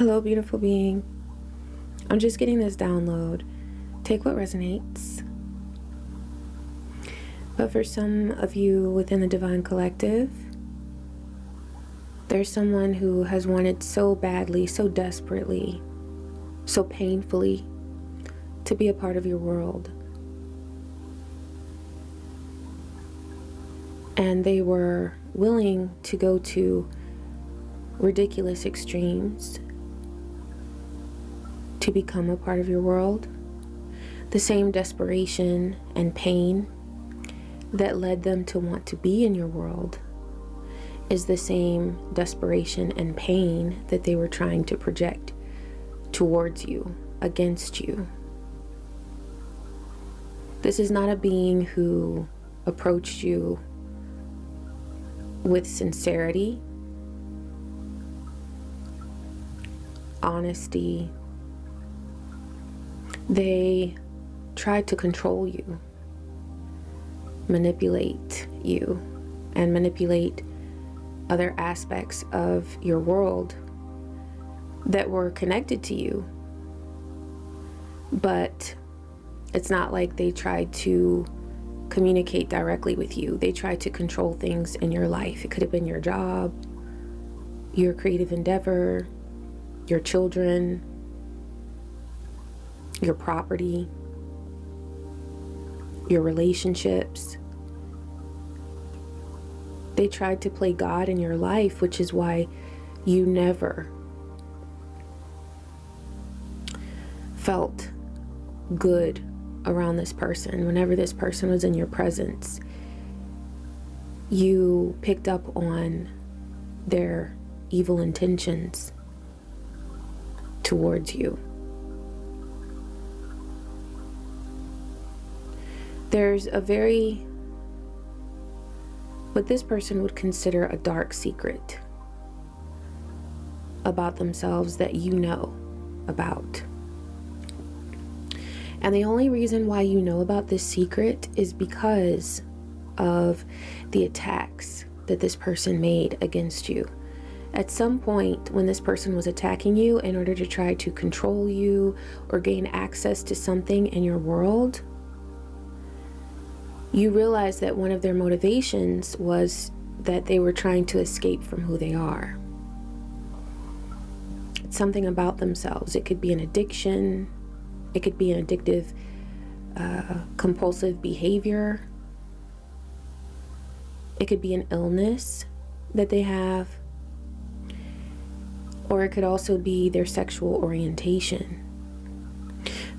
Hello, beautiful being. I'm just getting this download. Take what resonates. But for some of you within the Divine Collective, there's someone who has wanted so badly, so desperately, so painfully to be a part of your world. And they were willing to go to ridiculous extremes to become a part of your world. The same desperation and pain that led them to want to be in your world is the same desperation and pain that they were trying to project towards you, against you. This is not a being who approached you with sincerity, honesty. They tried to control you, manipulate you, and manipulate other aspects of your world that were connected to you. But it's not like they tried to communicate directly with you. They tried to control things in your life. It could have been your job, your creative endeavor, your children, your property, your relationships. They tried to play God in your life, which is why you never felt good around this person. Whenever this person was in your presence, you picked up on their evil intentions towards you. There's what this person would consider a dark secret about themselves that you know about. And the only reason why you know about this secret is because of the attacks that this person made against you. At some point when this person was attacking you in order to try to control you or gain access to something in your world, you realize that one of their motivations was that they were trying to escape from who they are. It's something about themselves. It could be an addiction. It could be an addictive, compulsive behavior. It could be an illness that they have. Or it could also be their sexual orientation.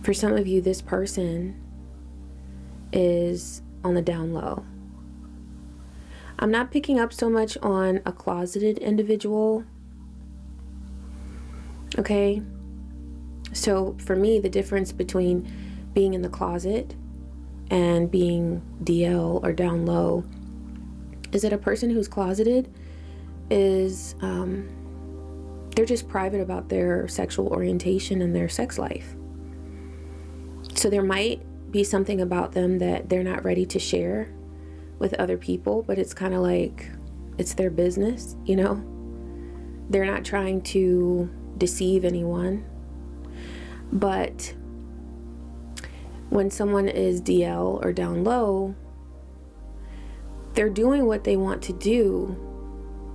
For some of you, this person is on the down low. I'm not picking up so much on a closeted individual. Okay? So for me, the difference between being in the closet and being DL or down low is that a person who's closeted is, they're just private about their sexual orientation and their sex life. So there might be something about them that they're not ready to share with other people, but it's kind of like it's their business, you know? They're not trying to deceive anyone. But when someone is DL or down low, they're doing what they want to do,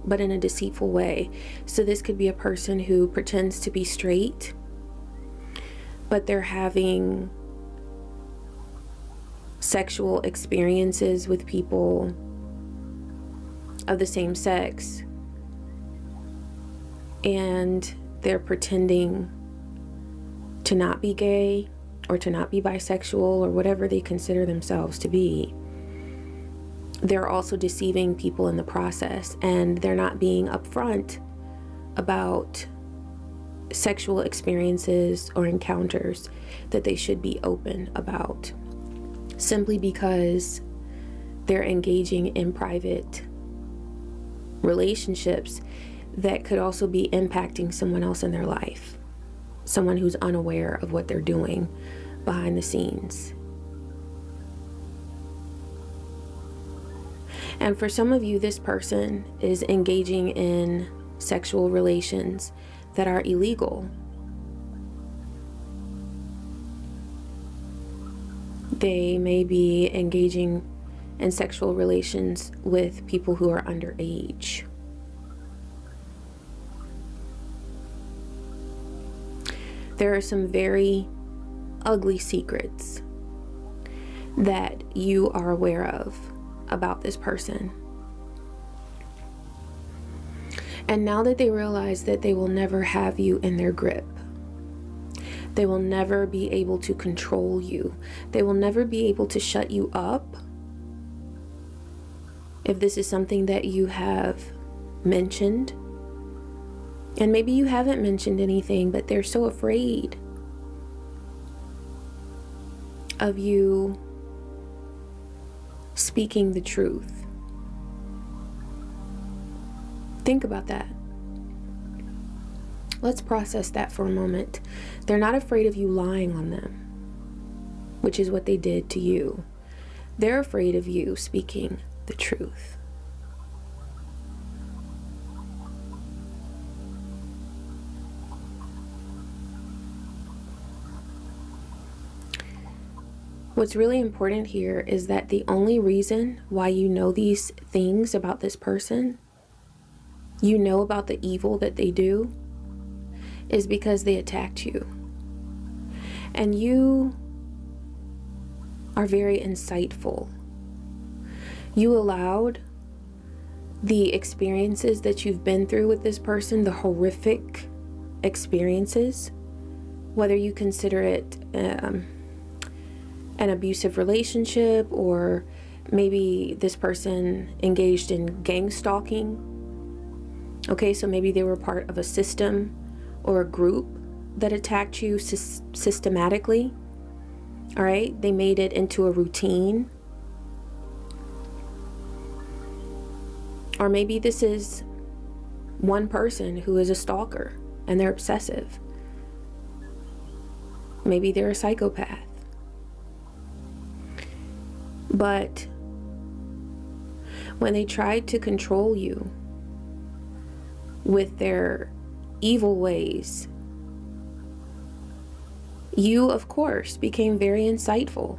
but in a deceitful way. So this could be a person who pretends to be straight, but they're having sexual experiences with people of the same sex, and they're pretending to not be gay or to not be bisexual or whatever they consider themselves to be. They're also deceiving people in the process, and they're not being upfront about sexual experiences or encounters that they should be open about, simply because they're engaging in private relationships that could also be impacting someone else in their life, someone who's unaware of what they're doing behind the scenes. And for some of you, this person is engaging in sexual relations that are illegal. They may be engaging in sexual relations with people who are underage. There are some very ugly secrets that you are aware of about this person. And now that they realize that they will never have you in their grip, they will never be able to control you, they will never be able to shut you up. If this is something that you have mentioned, and maybe you haven't mentioned anything, but they're so afraid of you speaking the truth. Think about that. Let's process that for a moment. They're not afraid of you lying on them, which is what they did to you. They're afraid of you speaking the truth. What's really important here is that the only reason why you know these things about this person, you know about the evil that they do, is because they attacked you. And you are very insightful. You allowed the experiences that you've been through with this person, the horrific experiences, whether you consider it an abusive relationship, or maybe this person engaged in gang stalking. Okay, so maybe they were part of a system or a group that attacked you systematically. All right, they made it into a routine. Or maybe this is one person who is a stalker and they're obsessive. Maybe they're a psychopath. But when they tried to control you with their evil ways, you, of course, became very insightful.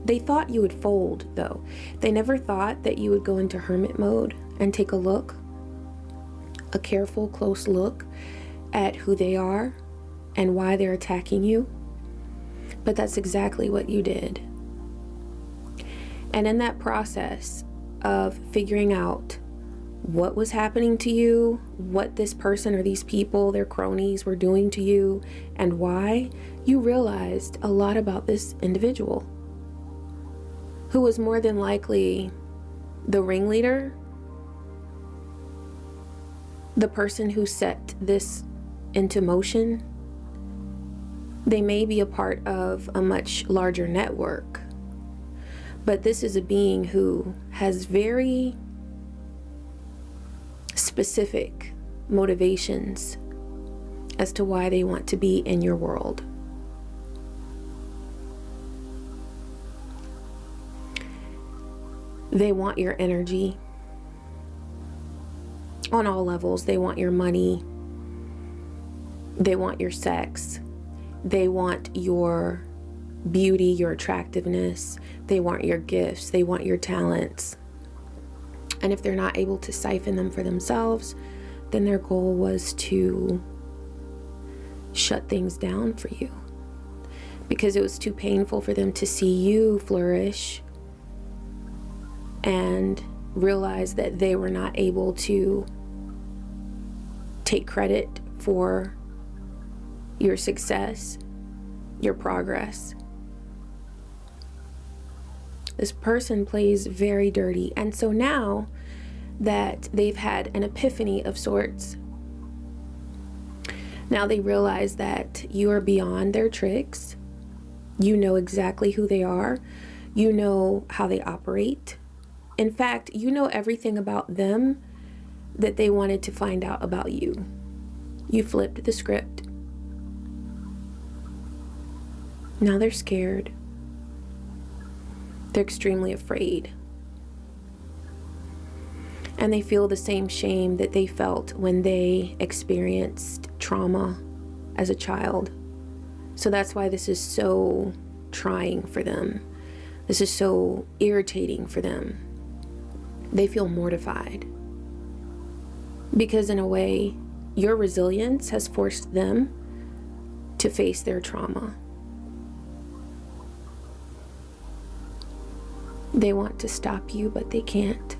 They thought you would fold, though. They never thought that you would go into hermit mode and take a look, a careful, close look at who they are and why they're attacking you. But that's exactly what you did. And in that process of figuring out what was happening to you, what this person or these people, their cronies, were doing to you, and why, you realized a lot about this individual, who was more than likely the ringleader, the person who set this into motion. They may be a part of a much larger network, but this is a being who has very specific motivations as to why they want to be in your world. They want your energy on all levels. They want your money. They want your sex. They want your beauty, your attractiveness. They want your gifts. They want your talents. And if they're not able to siphon them for themselves, then their goal was to shut things down for you, because it was too painful for them to see you flourish and realize that they were not able to take credit for your success, your progress. This person plays very dirty. And so now that they've had an epiphany of sorts, now they realize that you are beyond their tricks. You know exactly who they are. You know how they operate. In fact, you know everything about them that they wanted to find out about you. You flipped the script. Now they're scared. They're extremely afraid. And they feel the same shame that they felt when they experienced trauma as a child. So that's why this is so trying for them. This is so irritating for them. They feel mortified. Because in a way, your resilience has forced them to face their trauma. They want to stop you, but they can't.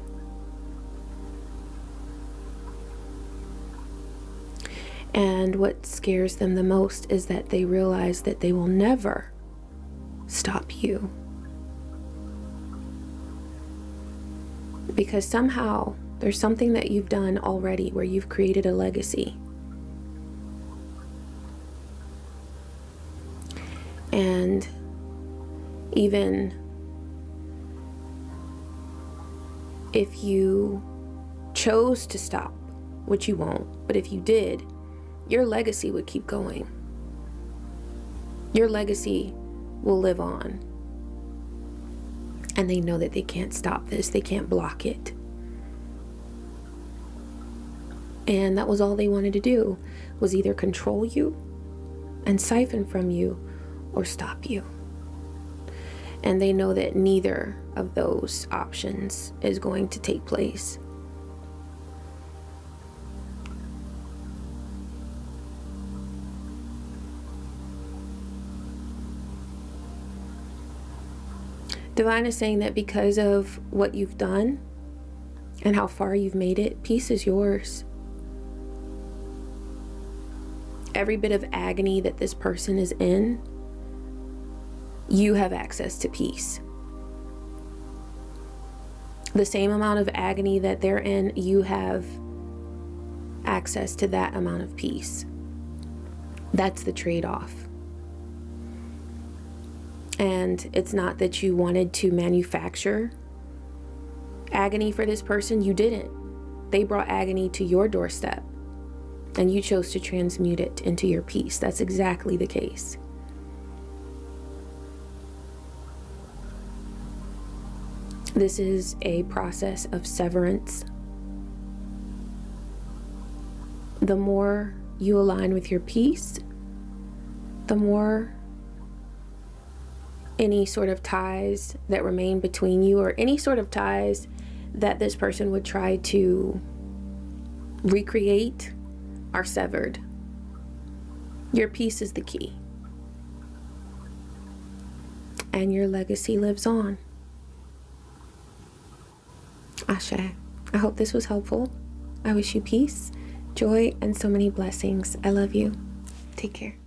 And what scares them the most is that they realize that they will never stop you. Because somehow there's something that you've done already where you've created a legacy. And even if you chose to stop, which you won't, but if you did, your legacy would keep going. Your legacy will live on. And they know that they can't stop this. They can't block it. And that was all they wanted to do, was either control you and siphon from you or stop you. And they know that neither of those options is going to take place. Divine is saying that because of what you've done and how far you've made it, peace is yours. Every bit of agony that this person is in, you have access to peace. The same amount of agony that they're in, you have access to that amount of peace. That's the trade-off. And it's not that you wanted to manufacture agony for this person. You didn't. They brought agony to your doorstep, and you chose to transmute it into your peace. That's exactly the case. This is a process of severance. The more you align with your peace, the more any sort of ties that remain between you, or any sort of ties that this person would try to recreate, are severed. Your peace is the key. And your legacy lives on. Ashe. I hope this was helpful. I wish you peace, joy, and so many blessings. I love you. Take care.